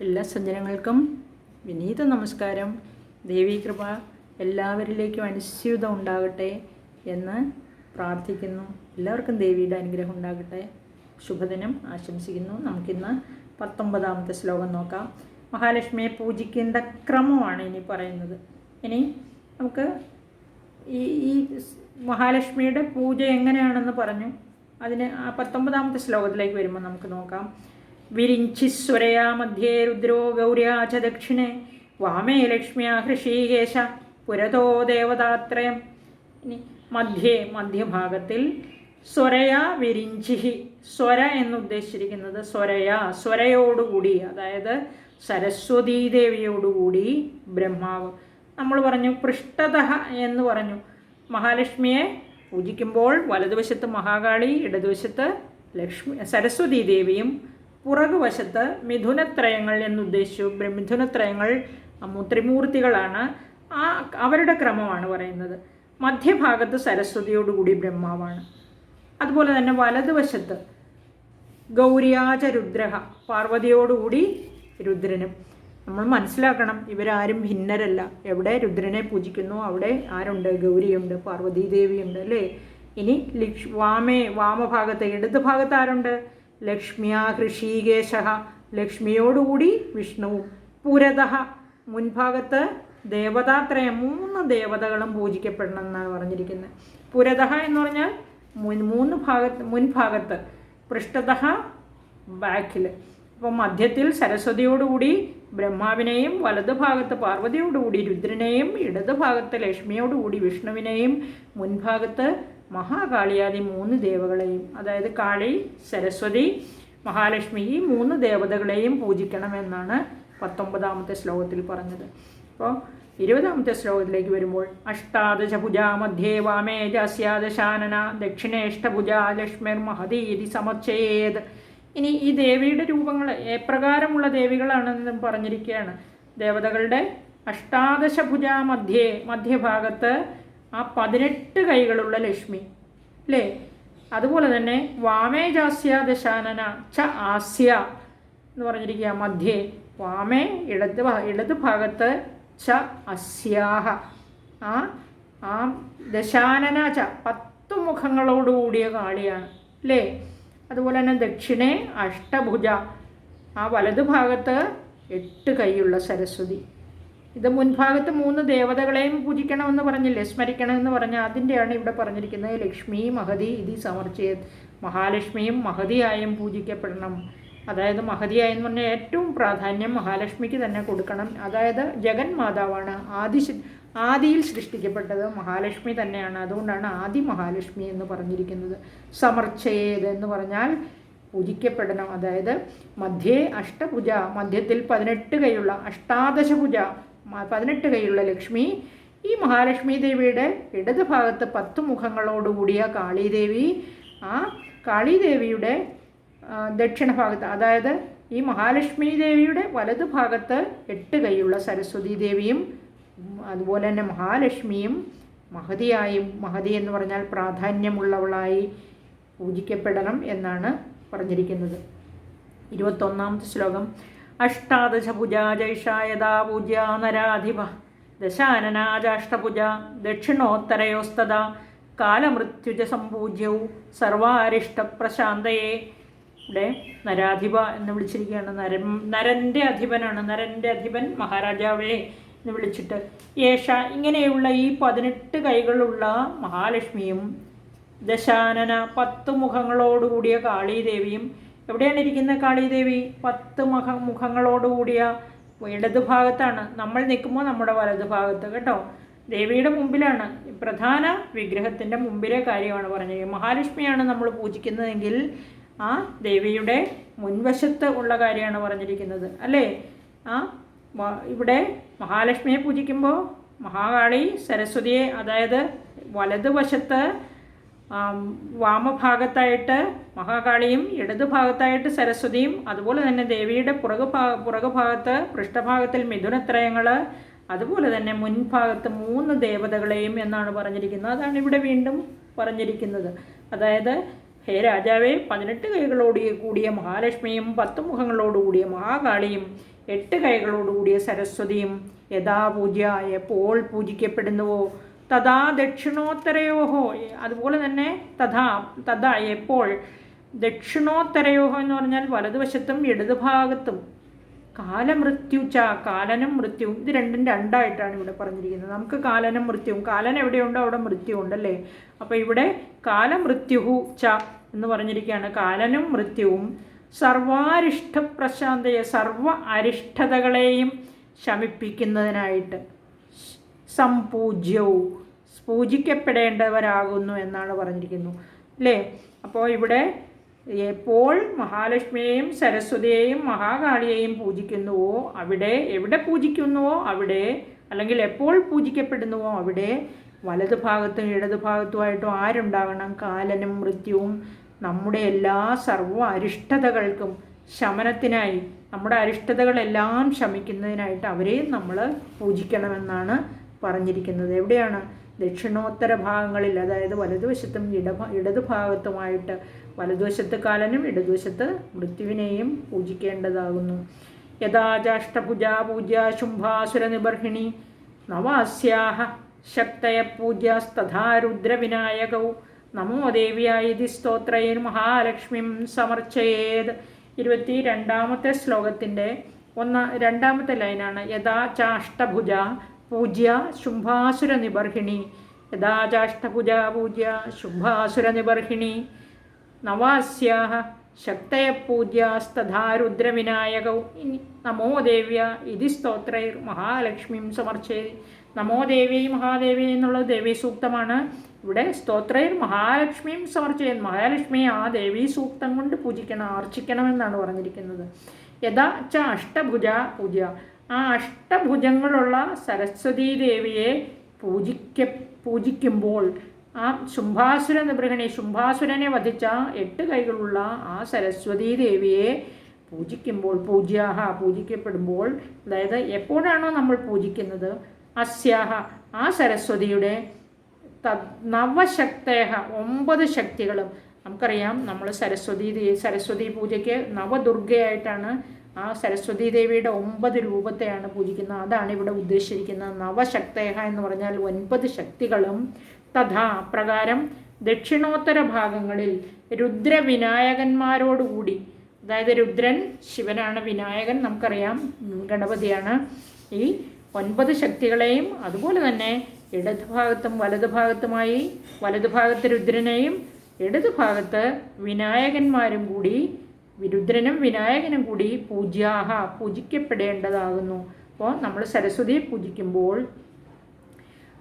എല്ലാ സജ്ജനങ്ങൾക്കും വിനീത നമസ്കാരം. ദേവീകൃപ എല്ലാവരിലേക്കും അനുസ്യൂതം ഉണ്ടാകട്ടെ എന്ന് പ്രാർത്ഥിക്കുന്നു. എല്ലാവർക്കും ദേവിയുടെ അനുഗ്രഹം ഉണ്ടാകട്ടെ. ശുഭദിനം ആശംസിക്കുന്നു. നമുക്കിന്ന് 19ാമത്തെ ശ്ലോകം നോക്കാം. മഹാലക്ഷ്മിയെ പൂജിക്കേണ്ട ക്രമമാണ് ഇനി പറയുന്നത്. ഇനി നമുക്ക് ഈ മഹാലക്ഷ്മിയുടെ പൂജ എങ്ങനെയാണെന്ന് പറഞ്ഞു. അതിന് 19ാമത്തെ ശ്ലോകത്തിലേക്ക് വരുമ്പോൾ നമുക്ക് നോക്കാം. വിരിഞ്ചിസ്വരയാ മധ്യേ രുദ്രോ ഗൗര്യാ ച ദക്ഷിണേ വാമേ ലക്ഷ്മ്യാ ഹൃഷീകേശ പുരതോ ദേവതാത്രയം. ഇനി മധ്യഭാഗത്തിൽ സ്വരയാ വിരിഞ്ചിഹി. സ്വര എന്നുദ്ദേശിച്ചിരിക്കുന്നത് സ്വരയോടുകൂടി, അതായത് സരസ്വതീ ദേവിയോടുകൂടി ബ്രഹ്മാവ്. നമ്മൾ പറഞ്ഞു പൃഷ്ഠതഃ എന്ന് പറഞ്ഞു. മഹാലക്ഷ്മിയെ പൂജിക്കുമ്പോൾ വലതുവശത്ത് മഹാകാളി, ഇടതുവശത്ത് സരസ്വതീ ദേവിയും, പുറകുവശത്ത് മിഥുനത്രയങ്ങൾ എന്നുദ്ദേശിച്ചു. മിഥുനത്രയങ്ങൾ ത്രിമൂർത്തികളാണ്. അവരുടെ ക്രമമാണ് പറയുന്നത്. മധ്യഭാഗത്ത് സരസ്വതിയോടുകൂടി ബ്രഹ്മാവാണ്. അതുപോലെ തന്നെ വലതുവശത്ത് ഗൗര്യാച രുദ്രഹ, പാർവതിയോടുകൂടി രുദ്രനും. നമ്മൾ മനസ്സിലാക്കണം, ഇവരാരും ഭിന്നരല്ല. എവിടെ രുദ്രനെ പൂജിക്കുന്നു അവിടെ ആരുണ്ട്? ഗൗരിയുണ്ട്, പാർവതീദേവിയുണ്ട്, അല്ലേ? ഇനി വാമഭാഗത്ത് ഇടത് ഭാഗത്ത് ആരുണ്ട്? ലക്ഷ്മ്യാ ഹൃഷീകേശ, ലക്ഷ്മിയോടുകൂടി വിഷ്ണുവും. പുരതഃ, മുൻഭാഗത്ത് ദേവതാത്രയം, 3 ദേവതകളും പൂജിക്കപ്പെടണം എന്നാണ് പറഞ്ഞിരിക്കുന്നത്. പുരതഃ എന്ന് പറഞ്ഞാൽ മുൻഭാഗത്ത്, പൃഷ്ഠതഃ ബാക്കിൽ. അപ്പം മധ്യത്തിൽ സരസ്വതിയോടുകൂടി ബ്രഹ്മാവിനെയും, വലതുഭാഗത്ത് പാർവതിയോടുകൂടി രുദ്രനെയും, ഇടതുഭാഗത്ത് ലക്ഷ്മിയോടുകൂടി വിഷ്ണുവിനെയും, മുൻഭാഗത്ത് മഹാകാളിയാദി 3 ദേവകളെയും, അതായത് കാളി, സരസ്വതി, മഹാലക്ഷ്മി, ഈ 3 ദേവതകളെയും പൂജിക്കണമെന്നാണ് 19ാമത്തെ ശ്ലോകത്തിൽ പറഞ്ഞത്. അപ്പോൾ 20ാമത്തെ ശ്ലോകത്തിലേക്ക് വരുമ്പോൾ അഷ്ടാദശഭുജാ മധ്യേ വാമേ ജാസ്യാദശാനന ദക്ഷിണേഷ്ടഭുജാ ലക്ഷ്മിർ മഹതീതി സമർച്ചയേത്. ഇനി ഈ ദേവിയുടെ രൂപങ്ങൾ എപ്രകാരമുള്ള ദേവികളാണെന്ന് പറഞ്ഞിരിക്കുകയാണ്. ദേവതകളുടെ അഷ്ടാദശഭുജാ മധ്യഭാഗത്ത് ആ 18 കൈകളുള്ള ലക്ഷ്മി, അല്ലേ? അതുപോലെ തന്നെ വാമേജാസ്യാദശാനന ച ആസ്യ എന്ന് പറഞ്ഞിരിക്കുക. മധ്യേ വാമേ, ഇടത് ഭാഗത്ത് ച അസ്യാഹ, ആ ദശാനന ച 10 മുഖങ്ങളോടുകൂടിയ കാളിയാണ്, അല്ലേ? അതുപോലെ തന്നെ ദക്ഷിണേ അഷ്ടഭുജ, ആ വലതുഭാഗത്ത് 8 കൈയുള്ള സരസ്വതി. ഇത് മുൻഭാഗത്ത് 3 ദേവതകളെയും പൂജിക്കണമെന്ന് പറഞ്ഞില്ലേ, സ്മരിക്കണമെന്ന് പറഞ്ഞാൽ അതിൻ്റെയാണ് ഇവിടെ പറഞ്ഞിരിക്കുന്നത്. ലക്ഷ്മി മഹതി ഇതി സമർച്ചയത്. മഹാലക്ഷ്മിയും മഹതിയായും പൂജിക്കപ്പെടണം. അതായത് മഹതിയായെന്ന് പറഞ്ഞാൽ ഏറ്റവും പ്രാധാന്യം മഹാലക്ഷ്മിക്ക് തന്നെ കൊടുക്കണം. അതായത് ജഗന്മാതാവാണ്. ആദിയിൽ സൃഷ്ടിക്കപ്പെട്ടത് മഹാലക്ഷ്മി തന്നെയാണ്. അതുകൊണ്ടാണ് ആദി മഹാലക്ഷ്മി എന്ന് പറഞ്ഞിരിക്കുന്നത്. സമർച്ചയേത് എന്ന് പറഞ്ഞാൽ പൂജിക്കപ്പെടണം. അതായത് മധ്യേ അഷ്ടഭുജ, മധ്യത്തിൽ 18 കൈയുള്ള, അഷ്ടാദശഭുജ 18 കൈയുള്ള ലക്ഷ്മി. ഈ മഹാലക്ഷ്മി ദേവിയുടെ ഇടത് ഭാഗത്ത് 10 മുഖങ്ങളോടുകൂടിയ കാളീദേവി. ആ കാളീദേവിയുടെ ദക്ഷിണഭാഗത്ത്, അതായത് ഈ മഹാലക്ഷ്മി ദേവിയുടെ വലതു ഭാഗത്ത് 8 കൈയുള്ള സരസ്വതി ദേവിയും, അതുപോലെ തന്നെ മഹാലക്ഷ്മിയും മഹതിയായും, മഹതി എന്ന് പറഞ്ഞാൽ പ്രാധാന്യമുള്ളവളായി പൂജിക്കപ്പെടണം എന്നാണ് പറഞ്ഞിരിക്കുന്നത്. 21ാമത്തെ ശ്ലോകം. അഷ്ടാദശഭുജാ ജൈഷാ യഥാ പൂജ്യാ നരാധിപ ദശാനനാജാഷ്ടഭുജ ദക്ഷിണോത്തരയോസ്തദാ കാലമൃത്യുജ സംപൂജ്യൗ സർവാരിഷ്ടപ്രശാന്തയേ. ഇവിടെ നരാധിപ എന്ന് വിളിച്ചിരിക്കുകയാണ്. നരൻ്റെ അധിപനാണ്. നരൻ്റെ അധിപൻ മഹാരാജാവേ എന്ന് വിളിച്ചിട്ട് യേശ, ഇങ്ങനെയുള്ള ഈ 18 കൈകളുള്ള മഹാലക്ഷ്മിയും, ദശാനന 10 മുഖങ്ങളോടുകൂടിയ കാളീദേവിയും. എവിടെയാണ് ഇരിക്കുന്ന കാളീദേവി? 10 മുഖങ്ങളോടുകൂടിയ ഇടതുഭാഗത്താണ്. നമ്മൾ നിൽക്കുമ്പോൾ നമ്മുടെ വലതുഭാഗത്ത്, കേട്ടോ. ദേവിയുടെ മുമ്പിലാണ്, പ്രധാന വിഗ്രഹത്തിൻ്റെ മുമ്പിലെ കാര്യമാണ് പറഞ്ഞത്. മഹാലക്ഷ്മിയാണ് നമ്മൾ പൂജിക്കുന്നതെങ്കിൽ ആ ദേവിയുടെ മുൻവശത്ത് ഉള്ള കാര്യമാണ് പറഞ്ഞിരിക്കുന്നത്, അല്ലേ? ഇവിടെ മഹാലക്ഷ്മിയെ പൂജിക്കുമ്പോൾ മഹാകാളി സരസ്വതിയെ, അതായത് വലതുവശത്ത് വാമഭാഗത്തായിട്ട് മഹാകാളിയും, ഇടതുഭാഗത്തായിട്ട് സരസ്വതിയും, അതുപോലെ തന്നെ ദേവിയുടെ പുറകുഭാഗത്ത് പൃഷ്ഠഭാഗത്തിൽ മിഥുനത്രയങ്ങൾ, അതുപോലെ തന്നെ മുൻഭാഗത്ത് 3 ദേവതകളെയും എന്നാണ് പറഞ്ഞിരിക്കുന്നത്. അതാണ് ഇവിടെ വീണ്ടും പറഞ്ഞിരിക്കുന്നത്. അതായത് ഹേ രാജാവേ, 18 കൈകളോട് കൂടിയ മഹാലക്ഷ്മിയും 10 മുഖങ്ങളോടുകൂടിയ മഹാകാളിയും 8 കൈകളോടുകൂടിയ സരസ്വതിയും യഥാ പൂജ്യ എപ്പോൾ പൂജിക്കപ്പെടുന്നുവോ തഥാ ദക്ഷിണോത്തരയോഹോ അതുപോലെ തന്നെ തഥാ എപ്പോൾ ദക്ഷിണോത്തരയോഹോ എന്ന് പറഞ്ഞാൽ വലതുവശത്തും ഇടതുഭാഗത്തും കാലമൃത്യുച്ച കാലനും മൃത്യുവും ഇത് രണ്ടായിട്ടാണ് ഇവിടെ പറഞ്ഞിരിക്കുന്നത്. നമുക്ക് കാലനും മൃത്യുവും കാലൻ എവിടെയുണ്ടോ അവിടെ മൃത്യു ഉണ്ടല്ലേ. അപ്പോൾ ഇവിടെ കാലമൃത്യുഹു ച എന്ന് പറഞ്ഞിരിക്കുകയാണ്. കാലനും മൃത്യുവും സർവാരിഷ്ടപ്രശാന്തയെ സർവ അരിഷ്ടതകളെയും ശമിപ്പിക്കുന്നതിനായിട്ട് സംപൂജ്യവും പൂജിക്കപ്പെടേണ്ടവരാകുന്നു എന്നാണ് പറഞ്ഞിരിക്കുന്നു അല്ലേ. അപ്പോൾ ഇവിടെ എപ്പോൾ മഹാലക്ഷ്മിയെയും സരസ്വതിയെയും മഹാകാളിയെയും പൂജിക്കുന്നുവോ അവിടെ എവിടെ പൂജിക്കുന്നുവോ അവിടെ അല്ലെങ്കിൽ എപ്പോൾ പൂജിക്കപ്പെടുന്നുവോ അവിടെ വലതുഭാഗത്തും ഇടതുഭാഗത്തുമായിട്ടും ആരുണ്ടാകണം? കാലനും മൃത്യുവും നമ്മുടെ എല്ലാ സർവ്വ അരിഷ്ടതകൾക്കും ശമനത്തിനായി നമ്മുടെ അരിഷ്ടതകളെല്ലാം ശമിക്കുന്നതിനായിട്ട് അവരെയും നമ്മൾ പൂജിക്കണമെന്നാണ് പറഞ്ഞിരിക്കുന്നത്. എവിടെയാണ്? ദക്ഷിണോത്തര ഭാഗങ്ങളിൽ, അതായത് വലതുവശത്തും ഇടതുഭാഗത്തുമായിട്ട് വലതുവശത്ത് കാലനും ഇടതുവശത്ത് മൃത്യുവിനെയും പൂജിക്കേണ്ടതാകുന്നു. യഥാചാഷ്ടഭുജാ പൂജ്യ ശുംഭാസുര നിബർഹിണി നവാസ്യാഹ ശക്തയ പൂജ്യസ്തഥാ രുദ്രവിനായകൗ നമോ ദേവ്യായി സ്തോത്രൈർ മഹാലക്ഷ്മിം സമർച്ചയേത്. 22ാമത്തെ ശ്ലോകത്തിൻ്റെ 2ാമത്തെ ലൈനാണ്. യഥാ ചാഷ്ടഭുജ പൂജ്യ ശുംഭാസുര നിബർഹിണി യഥാ ചാഷ്ടഭുജ പൂജ്യ ശുംഭാസുര നിബർഹിണി നവാസ്യാഹ ശക്തയ പൂജ്യസ്തഥാ രുദ്രവിനായകൗ നമോ ദേവ്യ ഇതി സ്തോത്രൈർ മഹാലക്ഷ്മിം സമർച്ചേ. നമോ ദേവി മഹാദേവി എന്നുള്ളത് ദേവീ സൂക്തമാണ്. ഇവിടെ സ്തോത്രൈർ മഹാലക്ഷ്മിയും സമർച്ചയൻ മഹാലക്ഷ്മിയെ ആ ദേവീ സൂക്തം കൊണ്ട് പൂജിക്കണം, അർച്ചിക്കണമെന്നാണ് പറഞ്ഞിരിക്കുന്നത്. യഥാ ച അഷ്ടഭുജ പൂജ ആ അഷ്ടഭുജങ്ങളുള്ള സരസ്വതീ ദേവിയെ പൂജിക്കുമ്പോൾ ആ ശുംഭാസുര നിബൃഹിണി ശുംഭാസുരനെ വധിച്ച 8 കൈകളുള്ള ആ സരസ്വതീ ദേവിയെ പൂജിക്കുമ്പോൾ പൂജിക്കപ്പെടുമ്പോൾ, അതായത് എപ്പോഴാണോ നമ്മൾ പൂജിക്കുന്നത് അസ്യാഹ ആ സരസ്വതിയുടെ നവശക്തേഹ 9 ശക്തികളും. നമുക്കറിയാം നമ്മൾ സരസ്വതി പൂജയ്ക്ക് നവദുർഗയായിട്ടാണ് ആ സരസ്വതി ദേവിയുടെ 9 രൂപത്തെയാണ് പൂജിക്കുന്നത്. അതാണ് ഇവിടെ ഉദ്ദേശിച്ചിരിക്കുന്നത്. നവശക്തേഹ എന്ന് പറഞ്ഞാൽ 9 ശക്തികളും തഥാ പ്രകാരം ദക്ഷിണോത്തര ഭാഗങ്ങളിൽ രുദ്രവിനായകന്മാരോടുകൂടി, അതായത് രുദ്രൻ ശിവനാണ്, വിനായകൻ നമുക്കറിയാം ഗണപതിയാണ്. ഈ 9 ശക്തികളെയും അതുപോലെ തന്നെ ഇടതുഭാഗത്തും വലതുഭാഗത്തുമായി വലതുഭാഗത്ത് രുദ്രനെയും ഇടതുഭാഗത്ത് വിനായകന്മാരും കൂടി രുദ്രനും വിനായകനും കൂടി പൂജിക്കപ്പെടേണ്ടതാകുന്നു. അപ്പോൾ നമ്മൾ സരസ്വതിയെ പൂജിക്കുമ്പോൾ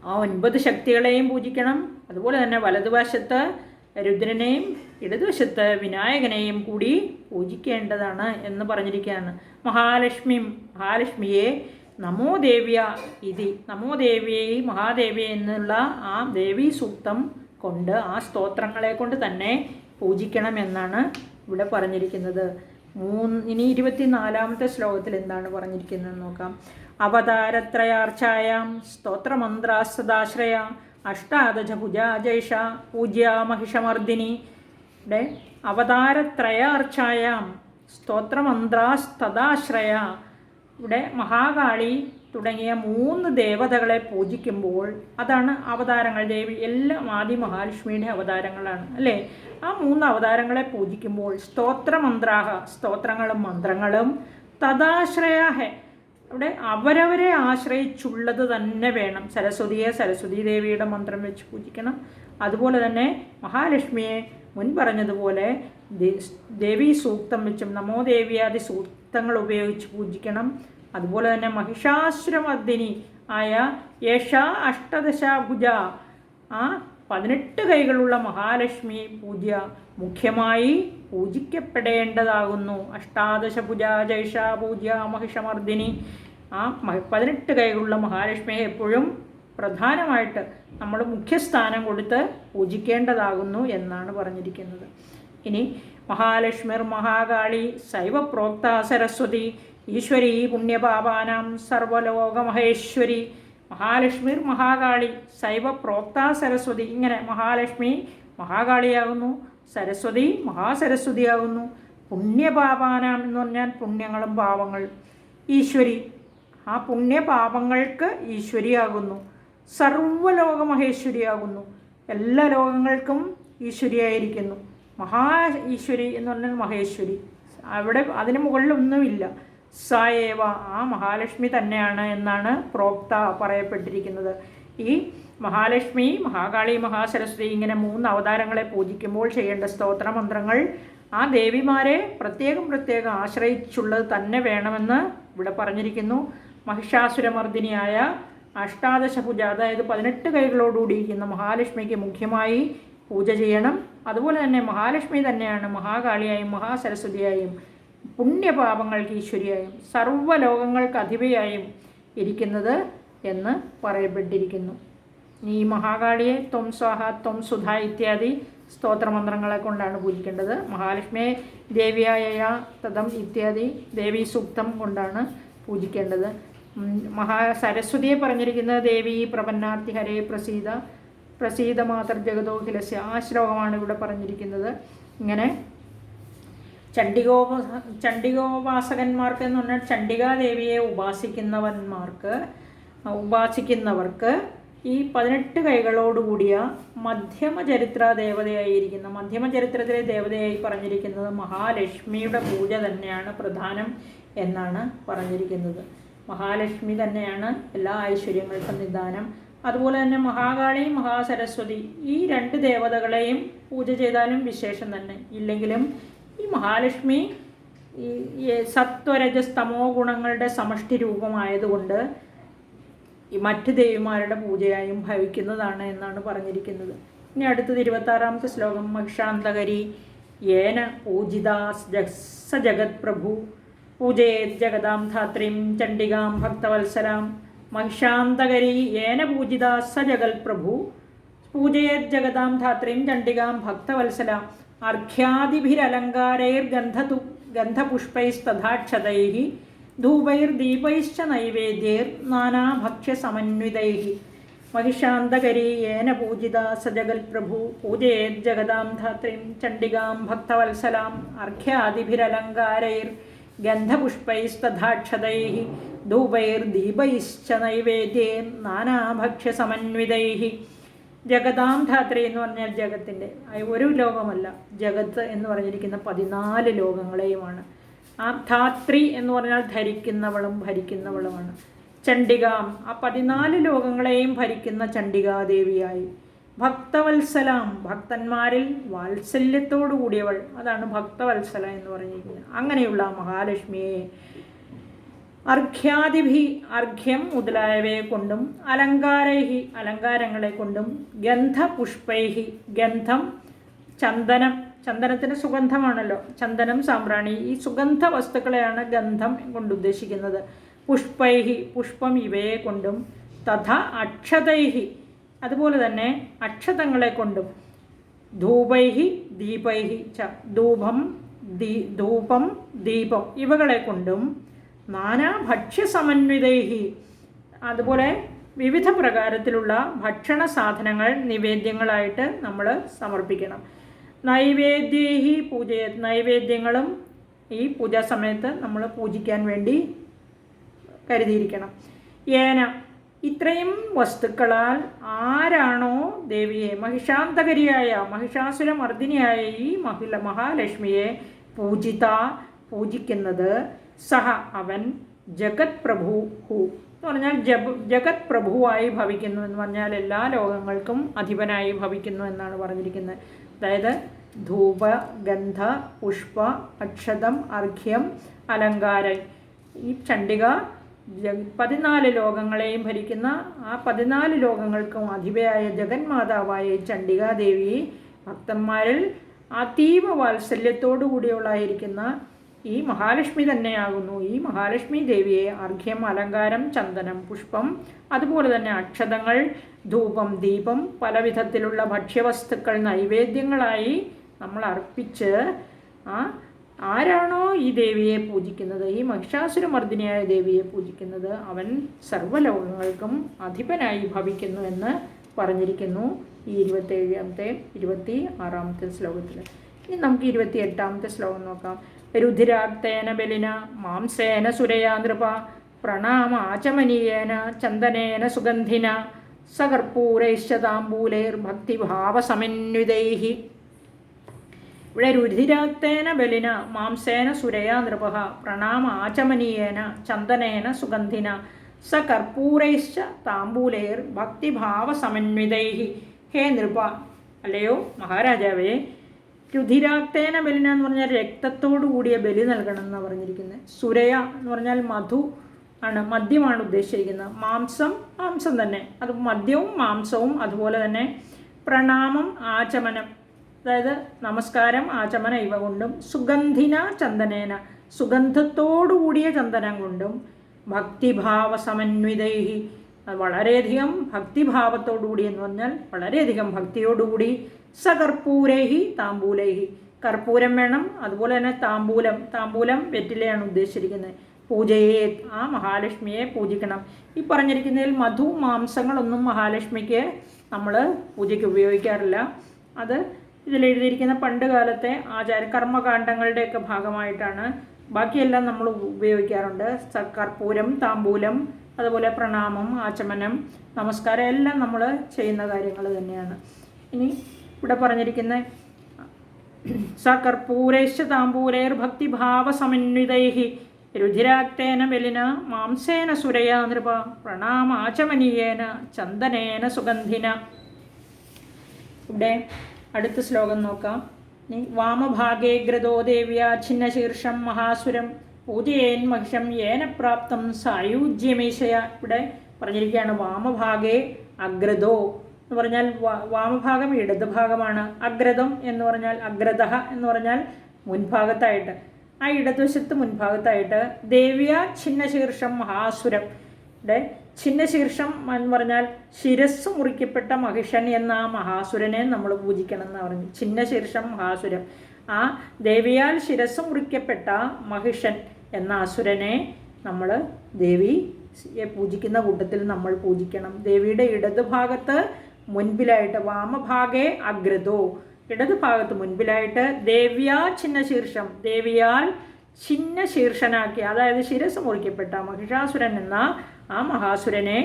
ആ 9 ശക്തികളെയും പൂജിക്കണം. അതുപോലെ തന്നെ വലതുവശത്ത് രുദ്രനെയും ഇടതുവശത്ത് വിനായകനെയും കൂടി പൂജിക്കേണ്ടതാണ് എന്ന് പറഞ്ഞിരിക്കുകയാണ്. മഹാലക്ഷ്മിയെ നമോ ദേവ്യ ഇതി നമോ ദേവിയെ മഹാദേവിയെ എന്നുള്ള ആ ദേവീ സൂക്തം കൊണ്ട് ആ സ്തോത്രങ്ങളെ കൊണ്ട് തന്നെ പൂജിക്കണമെന്നാണ് ഇവിടെ പറഞ്ഞിരിക്കുന്നത്. ഇനി 24ാമത്തെ ശ്ലോകത്തിൽ എന്താണ് പറഞ്ഞിരിക്കുന്നത് നോക്കാം. അവതാരത്രയാർച്ചായാം സ്തോത്രമന്ത്രാസ്തദാശ്രയ അഷ്ടാദശഭുജാ ജൈഷ പൂജ്യ മഹിഷമർദിനി. ഇവിടെ അവതാരത്രയാർച്ചായാം സ്തോത്രമന്ത്രാസ്തദാശ്രയ ഇവിടെ മഹാകാളി തുടങ്ങിയ 3 ദേവതകളെ പൂജിക്കുമ്പോൾ, അതാണ് അവതാരങ്ങൾ. ദേവി എല്ലാം ആദി മഹാലക്ഷ്മിയുടെ അവതാരങ്ങളാണ് അല്ലേ. ആ 3 അവതാരങ്ങളെ പൂജിക്കുമ്പോൾ സ്തോത്രമന്ത്രാഹ സ്തോത്രങ്ങളും മന്ത്രങ്ങളും തദാശ്രയാഹ ഇവിടെ അവരവരെ ആശ്രയിച്ചുള്ളത് തന്നെ വേണം. സരസ്വതി ദേവിയുടെ മന്ത്രം വെച്ച് പൂജിക്കണം. അതുപോലെ തന്നെ മഹാലക്ഷ്മിയെ മുൻ പറഞ്ഞതുപോലെ ദേവീ സൂക്തം വെച്ചും നമോ ദേവ്യാദി സൂക്തങ്ങൾ ഉപയോഗിച്ച് പൂജിക്കണം. അതുപോലെ തന്നെ മഹിഷാസുരമർദിനി ആയ യേഷ അഷ്ടദശാഭുജ ആ 18 കൈകളുള്ള മഹാലക്ഷ്മി മുഖ്യമായി പൂജിക്കപ്പെടേണ്ടതാകുന്നു. അഷ്ടാദശഭുജ ജൈഷ പൂജ്യ മഹിഷമർദിനി ആ 18 കൈകളുള്ള മഹാലക്ഷ്മിയെ എപ്പോഴും പ്രധാനമായിട്ട് നമ്മൾ മുഖ്യസ്ഥാനം കൊടുത്ത് പൂജിക്കേണ്ടതാകുന്നു എന്നാണ് പറഞ്ഞിരിക്കുന്നത്. ഇനി മഹാലക്ഷ്മിർ മഹാകാളി ശൈവപ്രോക്ത സരസ്വതി ഈശ്വരി പുണ്യപാപാനാം സർവലോകമഹേശ്വരി. മഹാലക്ഷ്മിർ മഹാകാളി ശൈവപ്രോക്ത സരസ്വതി, ഇങ്ങനെ മഹാലക്ഷ്മി മഹാകാളിയാകുന്നു, സരസ്വതി മഹാസരസ്വതിയാകുന്നു. പുണ്യപാപാനാം എന്ന് പറഞ്ഞാൽ പുണ്യങ്ങളും പാവങ്ങൾ, ഈശ്വരി, ആ പുണ്യപാപങ്ങൾക്ക് ഈശ്വരിയാകുന്നു. സർവ്വലോക മഹേശ്വരിയാകുന്നു, എല്ലാ ലോകങ്ങൾക്കും ഈശ്വരിയായിരിക്കുന്നു. മഹാ ഈശ്വരി എന്ന് പറഞ്ഞാൽ മഹേശ്വരി, അവിടെ അതിന് മുകളിലൊന്നുമില്ല. സായേവ, ആ മഹാലക്ഷ്മി തന്നെയാണ് എന്നാണ് പ്രോക്ത പറയപ്പെട്ടിരിക്കുന്നത്. ഈ മഹാലക്ഷ്മി, മഹാകാളി, മഹാസരസ്വതി ഇങ്ങനെ 3 അവതാരങ്ങളെ പൂജിക്കുമ്പോൾ ചെയ്യേണ്ട സ്തോത്ര മന്ത്രങ്ങൾ ആ ദേവിമാരെ പ്രത്യേകം ആശ്രയിച്ചുള്ളത് തന്നെ വേണമെന്ന് ഇവിടെ പറഞ്ഞിരിക്കുന്നു. മഹിഷാസുരമർദ്ദിനിയായ അഷ്ടാദശഭുജ, അതായത് 18 കൈകളോടുകൂടിയിരിക്കുന്ന മഹാലക്ഷ്മിക്ക് മുഖ്യമായി പൂജ ചെയ്യണം. അതുപോലെ തന്നെ മഹാലക്ഷ്മി തന്നെയാണ് മഹാകാളിയായും മഹാസരസ്വതിയായും പുണ്യപാപങ്ങൾക്ക് ഈശ്വരിയായും സർവ്വലോകങ്ങൾക്ക് അധിപയായും ഇരിക്കുന്നത് എന്ന് പറയപ്പെട്ടിരിക്കുന്നു. ഈ മഹാകാളിയെ ത്വം സ്വാഹ, ത്വം സുധ ഇത്യാദി സ്തോത്രമന്ത്രങ്ങളെ കൊണ്ടാണ് പൂജിക്കേണ്ടത്. മഹാലക്ഷ്മിയെ ദേവിയായ തദം ഇത്യാദി ദേവീ സൂക്തം കൊണ്ടാണ് പൂജിക്കേണ്ടത്. സരസ്വതിയെ പറഞ്ഞിരിക്കുന്നത് ദേവി പ്രപന്നാർത്തി ഹരേ പ്രസീത പ്രസീത മാതർ ജഗതോഖിലസ്യ, ആ ശ്ലോകമാണ് ഇവിടെ പറഞ്ഞിരിക്കുന്നത്. ഇങ്ങനെ ചണ്ഡികോപാസകന്മാർക്ക് എന്ന് പറഞ്ഞാൽ ചണ്ഡികാദേവിയെ ഉപാസിക്കുന്നവർക്ക് ഈ 18 കൈകളോടുകൂടിയ മധ്യമചരിത്ര ദേവതയായിരിക്കുന്ന, മധ്യമചരിത്രത്തിലെ ദേവതയായി പറഞ്ഞിരിക്കുന്നത് മഹാലക്ഷ്മിയുടെ പൂജ തന്നെയാണ് പ്രധാനം എന്നാണ് പറഞ്ഞിരിക്കുന്നത്. മഹാലക്ഷ്മി തന്നെയാണ് എല്ലാ ഐശ്വര്യങ്ങൾക്കും നിദാനം. അതുപോലെ തന്നെ മഹാകാളി, മഹാസരസ്വതി ഈ 2 ദേവതകളെയും പൂജ ചെയ്താലും വിശേഷം തന്നെ. ഇല്ലെങ്കിലും ഈ മഹാലക്ഷ്മി ഈ സത്വരജസ്തമോ ഗുണങ്ങളുടെ സമഷ്ടി രൂപമായതുകൊണ്ട് ഈ മറ്റ് ദേവിമാരുടെ പൂജയായും ഭവിക്കുന്നതാണ് എന്നാണ് പറഞ്ഞിരിക്കുന്നത്. ഇനി അടുത്തത് 26ാമത്തെ ശ്ലോകം. മഹിഷാന്തകരി യേന പൂജിതാ സ ജഗത് പ്രഭു പൂജയേത് ജഗതാം ധാത്രീം ചണ്ഡികാം ഭക്തവത്സലാം. മഹിഷാന്തകരി യേന പൂജിതാ സ ജഗത് പ്രഭു പൂജയേത് ജഗതാം ധാത്രീം ചണ്ഡികാം ഭക്തവത്സലാം. അർഘ്യാദിഭിരലങ്കാരൈർഗന്ധപുഷ്പൈസ്തഥാക്ഷതൈഃ ധൂപൈർദീപൈശ്ച നൈവേദ്യൈർ നാനാഭക്ഷ്യസമന്വിതൈഃ. മഹിഷാന്തകരി യേന പൂജിതാ സ ജഗത് പ്രഭു പൂജയേത് ജഗതാം ധാത്രീം ചണ്ഡികാം ഭക്തവത്സലാം. അർഘ്യാദിഭിരലങ്കാരൈർഗന്ധപുഷ്പൈസ്തഥാക്ഷതൈഃ ധൂപൈർദീപൈശ്ച നൈവേദ്യൈർ നാനാഭക്ഷ്യസമന്വിതൈഃ. ജഗതാം ധാത്രി എന്ന് പറഞ്ഞാൽ ജഗത്തിൻ്റെ ഒരു ലോകമല്ല, ജഗത്ത് എന്ന് പറഞ്ഞിരിക്കുന്ന 14 ലോകങ്ങളെയുമാണ്. ആ ധാത്രി എന്ന് പറഞ്ഞാൽ ധരിക്കുന്നവളും ഭരിക്കുന്നവളുമാണ്. ചണ്ഡികാം, ആ 14 ലോകങ്ങളെയും ഭരിക്കുന്ന ചണ്ഡികാദേവിയായി. ഭക്തവത്സലാം, ഭക്തന്മാരിൽ വാത്സല്യത്തോടു കൂടിയവൾ, അതാണ് ഭക്തവത്സല എന്ന് പറഞ്ഞിരിക്കുന്നത്. അങ്ങനെയുള്ള മഹാലക്ഷ്മിയെ അർഘ്യാദിഭി, അർഘ്യം മുതലായവയെ കൊണ്ടും അലങ്കാരൈഹി, അലങ്കാരങ്ങളെ കൊണ്ടും ഗന്ധപുഷ്പൈഹി, ഗന്ധം ചന്ദനം, ചന്ദനത്തിന് സുഗന്ധമാണല്ലോ, ചന്ദനം സാമ്പ്രാണി, ഈ സുഗന്ധ വസ്തുക്കളെയാണ് ഗന്ധം കൊണ്ട് ഉദ്ദേശിക്കുന്നത്. പുഷ്പൈഹി, പുഷ്പം ഇവയെ കൊണ്ടും തഥ അക്ഷതൈഹി, അതുപോലെ തന്നെ അക്ഷതങ്ങളെ കൊണ്ടും ധൂപൈഹി ദീപൈഹി ച, ധൂപം ദീപം ഇവകളെ കൊണ്ടും നാനാഭക്ഷ്യസമന്വിതൈഹി, അതുപോലെ വിവിധ പ്രകാരത്തിലുള്ള ഭക്ഷണ സാധനങ്ങൾ നിവേദ്യങ്ങളായിട്ട് നമ്മൾ സമർപ്പിക്കണം. നൈവേദ്യൈഹി പൂജയെ, നൈവേദ്യങ്ങളും ഈ പൂജാ സമയത്ത് നമ്മൾ പൂജിക്കാൻ വേണ്ടി കരുതിയിരിക്കണം. ഏന, ഇത്രയും വസ്തുക്കളാൽ ആരാണോ ദേവിയെ, മഹിഷാന്തകരിയായ മഹിഷാസുരമർദ്ദിനിയായ ഈ മഹാലക്ഷ്മിയെ പൂജിക്കുന്നത്, സഹ അവൻ ജഗത് പ്രഭു എന്ന് പറഞ്ഞാൽ ജഗത് പ്രഭുവായി ഭവിക്കുന്നു എന്ന് പറഞ്ഞാൽ എല്ലാ ലോകങ്ങൾക്കും അധിപനായി ഭവിക്കുന്നു എന്നാണ് പറഞ്ഞിരിക്കുന്നത്. അതായത് ധൂപ ഗന്ധ പുഷ്പ അക്ഷതം അർഘ്യം അലങ്കാരം, ഈ ചണ്ഡിക 14 ലോകങ്ങളെയും ഭരിക്കുന്ന ആ 14 ലോകങ്ങൾക്കും അധിപയായ ജഗന്മാതാവായ ചണ്ഡികാദേവി ഭക്തന്മാരിൽ അതീവ വാത്സല്യത്തോടു കൂടിയവളായിരിക്കുന്ന ഈ മഹാലക്ഷ്മി തന്നെയാകുന്നു. ഈ മഹാലക്ഷ്മി ദേവിയെ അർഘ്യം, അലങ്കാരം, ചന്ദനം, പുഷ്പം, അതുപോലെ തന്നെ അക്ഷതങ്ങൾ, ധൂപം, ദീപം, പല വിധത്തിലുള്ള ഭക്ഷ്യവസ്തുക്കൾ നൈവേദ്യങ്ങളായി നമ്മൾ അർപ്പിച്ച് ആരാണോ ഈ ദേവിയെ പൂജിക്കുന്നത്, ഈ മഹിഷാസുരമർദ്ദിനിയായ ദേവിയെ പൂജിക്കുന്നത്, അവൻ സർവ്വലോകങ്ങൾക്കും അധിപനായി ഭവിക്കുന്നു എന്ന് പറഞ്ഞിരിക്കുന്നു ഈ 27ാമത്തെ 26ാമത്തെ ശ്ലോകത്തിൽ. ഇനി നമുക്ക് 28ാമത്തെ ശ്ലോകം നോക്കാം. രുധിരാക്തേന ബലിന മാംസേന സുരയാ നൃപ പ്രണാമാചമനീയേന ചന്ദനേന സുഗന്ധിന സകർപ്പൂരൈശ്ച താംബൂലൈർഭക്തിഭാവസമന്വിതൈഃ. ഇവിടെ രുധിരാക്തേന ബലിന മാംസേന സുരയാ നൃപ പ്രണാമാചമനീയേന ചന്ദനേന സുഗന്ധിന സകർപ്പൂരൈശ്ച താംബൂലൈർഭക്തിഭാവസമന്വിതൈഃ. ഹേ നൃപ, അല്ലയോ മഹാരാജാവേ, രുധിരാക്തേന ബലിന എന്ന് പറഞ്ഞാൽ രക്തത്തോടു കൂടിയ ബലി നൽകണം എന്നാണ് പറഞ്ഞിരിക്കുന്നത്. സുരയ എന്ന് പറഞ്ഞാൽ മധു ആണ്, മദ്യമാണ് ഉദ്ദേശിച്ചിരിക്കുന്നത്. മാംസം തന്നെ, അത് മദ്യവും മാംസവും. അതുപോലെ തന്നെ പ്രണാമം ആചമനം, അതായത് നമസ്കാരം ആചമനം ഇവ കൊണ്ടും, സുഗന്ധിന ചന്ദനേന സുഗന്ധത്തോടു കൂടിയ ചന്ദനം കൊണ്ടും, ഭക്തിഭാവ സമന്വിതൈഹി വളരെയധികം ഭക്തിഭാവത്തോടുകൂടി എന്ന് പറഞ്ഞാൽ വളരെയധികം ഭക്തിയോടുകൂടി, സകർപ്പൂരൈഹി താംബൂലൈഹി കർപ്പൂരം വേണം. അതുപോലെ തന്നെ താംബൂലം വെറ്റിലയാണ് ഉദ്ദേശിച്ചിരിക്കുന്നത്. പൂജയെ ആ മഹാലക്ഷ്മിയെ പൂജിക്കണം. ഈ പറഞ്ഞിരിക്കുന്നതിൽ മധു മാംസങ്ങളൊന്നും മഹാലക്ഷ്മിക്ക് നമ്മൾ പൂജയ്ക്ക് ഉപയോഗിക്കാറില്ല. അത് ഇതിലെഴുതിയിരിക്കുന്ന പണ്ട് കാലത്തെ കർമ്മകാണ്ഡങ്ങളുടെയൊക്കെ ഭാഗമായിട്ടാണ്. ബാക്കിയെല്ലാം നമ്മൾ ഉപയോഗിക്കാറുണ്ട്. കർപ്പൂരം, താംബൂലം, അതുപോലെ പ്രണാമം, ആചമനം, നമസ്കാരം എല്ലാം നമ്മൾ ചെയ്യുന്ന കാര്യങ്ങൾ തന്നെയാണ്. ഇനി ഇവിടെ പറഞ്ഞിരിക്കുന്ന സകർപ്പൂരൈശ്ച താംബൂലൈർഭക്തിഭാവസമന്വിതൈഃ രുധിരാക്തേന ബലിന മാംസേന സുരയാ നൃപ പ്രണാമാചമനീയേന ചന്ദനേന സുഗന്ധിന. ഇവിടെ അടുത്ത ശ്ലോകം നോക്കാം. വാമഭാഗേ ഗ്രതോ ദേവ്യാ ഛിന്നശീർഷം മഹാസുരം പൂജയേൻ മഹിഷം യേന പ്രാപ്തം സായുജ്യമീശയ. ഇവിടെ പറഞ്ഞിരിക്കുകയാണ് വാമഭാഗേ അഗ്രതോ എന്ന് പറഞ്ഞാൽ വാമഭാഗം ഇടത് ഭാഗമാണ്. അഗ്രതം എന്ന് പറഞ്ഞാൽ അഗ്രത എന്ന് പറഞ്ഞാൽ മുൻഭാഗത്തായിട്ട്, ആ ഇടതുവശത്ത് മുൻഭാഗത്തായിട്ട് ദേവ്യ ഛിന്നശീർഷം മഹാസുരം. ഇവിടെ ഛിന്നശീർഷം എന്ന് പറഞ്ഞാൽ ശിരസ് മുറിക്കപ്പെട്ട മഹിഷൻ എന്ന ആ മഹാസുരനെ നമ്മൾ പൂജിക്കണം എന്ന് പറഞ്ഞു. ഛിന്നശീർഷം മഹാസുരം, ആ ദേവിയാൽ ശിരസ് മുറിക്കപ്പെട്ട മഹിഷൻ എന്ന അസുരനെ നമ്മൾ ദേവിയെ പൂജിക്കുന്ന കൂട്ടത്തിൽ നമ്മൾ പൂജിക്കണം. ദേവിയുടെ ഇടത് ഭാഗത്ത് മുൻപിലായിട്ട് വാമഭാഗേ അഗ്രതോ, ഇടത് ഭാഗത്ത് മുൻപിലായിട്ട് ദേവ്യാ ഛിന്നശീർഷം, ദേവിയാൽ ഛിന്നശീർഷനാക്കി, അതായത് ശിരസ് മുറിക്കപ്പെട്ട മഹിഷാസുരൻ എന്ന ആ മഹാസുരനെ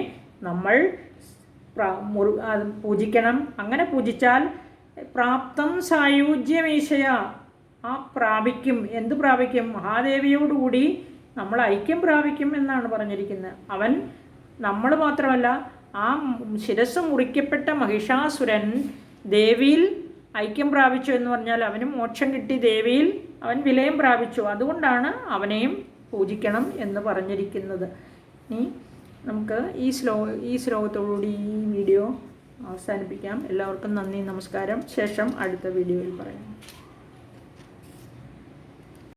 നമ്മൾ പൂജിക്കണം. അങ്ങനെ പൂജിച്ചാൽ പ്രാപ്തം സായുജ്യമീശയ, ആ പ്രാപിക്കും. എന്ത് പ്രാപിക്കും? മഹാദേവിയോടുകൂടി നമ്മൾ ഐക്യം പ്രാപിക്കും എന്നാണ് പറഞ്ഞിരിക്കുന്നത്. അവൻ നമ്മൾ മാത്രമല്ല, ആ ശിരസ് മുറിക്കപ്പെട്ട മഹിഷാസുരൻ ദേവിയിൽ ഐക്യം പ്രാപിച്ചു എന്ന് പറഞ്ഞാൽ അവന് മോക്ഷം കിട്ടി, ദേവിയിൽ അവൻ വിലയം പ്രാപിച്ചു. അതുകൊണ്ടാണ് അവനെയും പൂജിക്കണം എന്ന് പറഞ്ഞിരിക്കുന്നത്. ഇനി നമുക്ക് ഈ ശ്ലോകത്തോടുകൂടി ഈ വീഡിയോ അവസാനിപ്പിക്കാം. എല്ലാവർക്കും നന്ദി, നമസ്കാരം. ശേഷം അടുത്ത വീഡിയോയിൽ പറയാം.